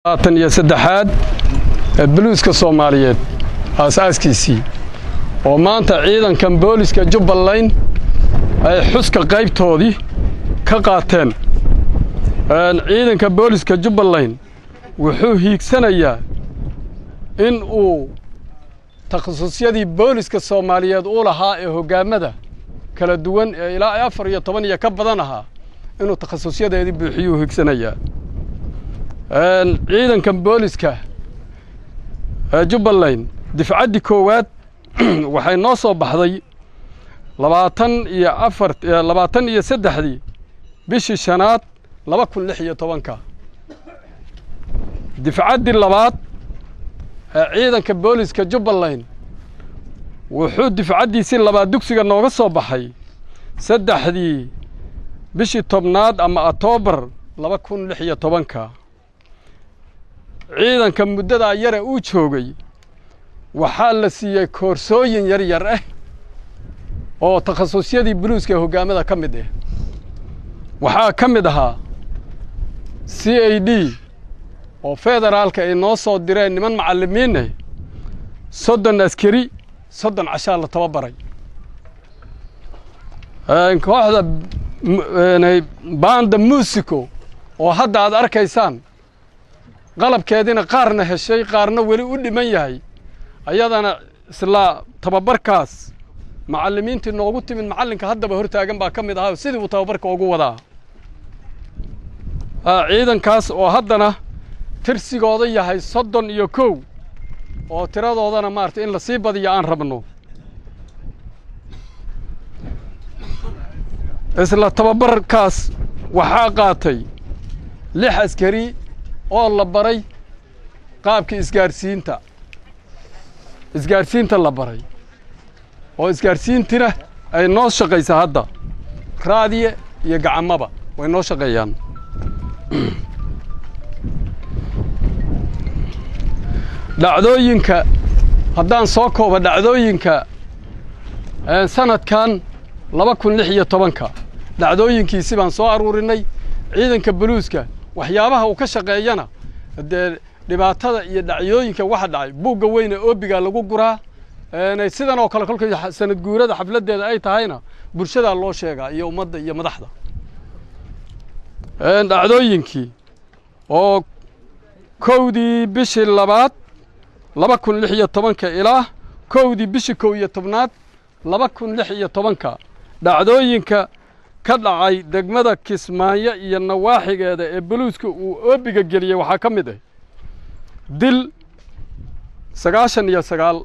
يا سدحاد بلوسك الصوماليات أساسكيسي وما أنت عيدا كان بوليسك جبلين أي حسك قيبتودي كقاتين عيدا كان بوليسك جبلين وحو هيك سنة إن أو تخصصية بوليسك الصوماليات أولها هجامده كلا دوان إلى أفر طبعا يكبدنها إنه تخصصية دي بحيو هيك سنة عيدا كان بوليسك جبلين دفعدي كوات waxay noo soo baxday 24 bishii shanaad 2016 difacadii labaad ciidanka booliska Jubbaland wuxuu difacadiisi labaad dugsiga nooga soo baxay 3 bishii tobnaad ama October 2016 ciidanka muddada yar uu joogay waxaa la siiyay koorsooyin yar ah oo takhasusiyadii buluuska hogaamada ka mid ah waxaa ka mid ahaa CAD oo federaalka ay noo soo direen niman macallimiin ah 30 askari 30 cashaa la tababaray kooxda banda musico oo hadda aad arkaysaan qalabkeedina qaarna heshay qaarna wali u dhiman yahay ayadana isla tababarkaas macallimiintii noogu timid macallinka haddaba hortaagan baa ka mid ahaa sidii uu tababarka ugu wadaa ciidankaas oo haddana tirsigooda yahay 31 oo tiradoodana maartay in la sii badiyo aan rabno isla tababarkaas waxaa qaatay 6 askari oo la baray qaabka isgaarsiinta la baray oo isgaarsiintina ay noo shaqaysaa hadda raadiye iyo gacamaba way noo shaqeeyaan dhacdooyinka haddaan soo koobo dhacdooyinka sanadkan 2016 dhacdooyinkiisi baan soo aruurinay ciidanka buluuska waxyaabaha uu ka shaqeeyana dhibaatada iyo dhacdooyinka waxa dhacay buugga weyn ee oobiga lagu guraa sidan oo kale kolkay sanad guurada xafladeeda ay tahayna bulshada loo sheegaa iyo ummadda iyo madaxda dhacdooyinkii oo kowdii bishii labaad 2016 ilaa kowdii bishii 11aad 2016 dhacdooyinka ka dhacay degmada Kismaayo iyo nawaaxigeeda ee buluuska uu oobiga geliyay waxa ka mid ah dil 99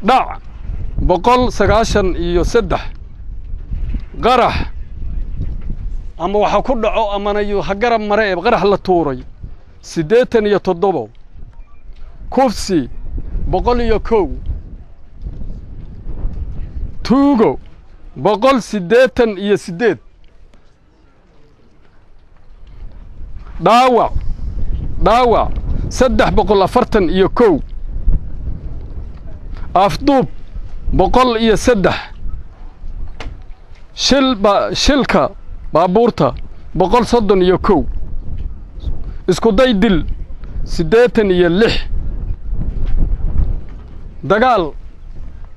dhac 193 qarax ama waxa ku dhaco amanayo hagarab mare ee qarax la tuuray 87 kufsi 101 tuugo 188 dhaawac 341 afduub 103 shilka baabuurta 131 isku day dil 86 dagaal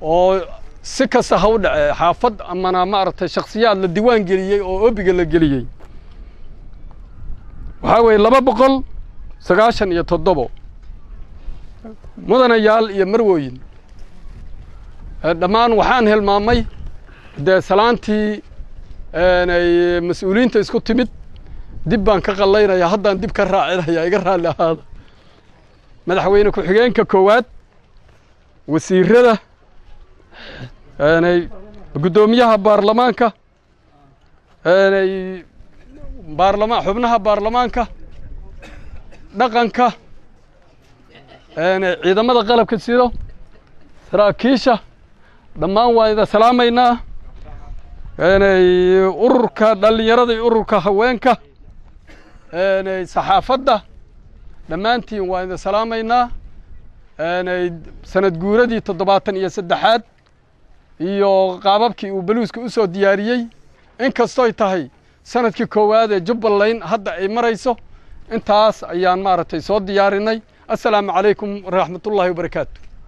oo si kasta ha u dhacay xaafad amana maartay shakhsiyaad la diiwaan geliyay oo oobiga la geliyay waxa way 297 mudanayaal iyo marwooyin dhammaan waxaan helmaamay salaantii ay mas'uuliyiinta isku timid dib baan ka qalaynaya haddaan dib ka raacinaya iga raali ahaada madaxweyne ku xigeenka koowaad wasiirada gudoomiyaha baarlamaanka xubnaha baarlamaanka dhaqanka ciidamada qalabka sida saraakiisha dhammaan waa ida salaameynaa ururka dhalinyarada iyo ururka haweenka saxaafadda dhammaantiin waa ida salaameynaa sanad guuradii 73 iyo qaababkii uu buluuska u soo diyaariyay in kasto ay tahay sanadkii koowaad ee Jubbaland hadda ay marayso intaas ayaan maaragtay soo diyaarinay. assalaamu calaykum waraxmatullaahi wabarakaatu.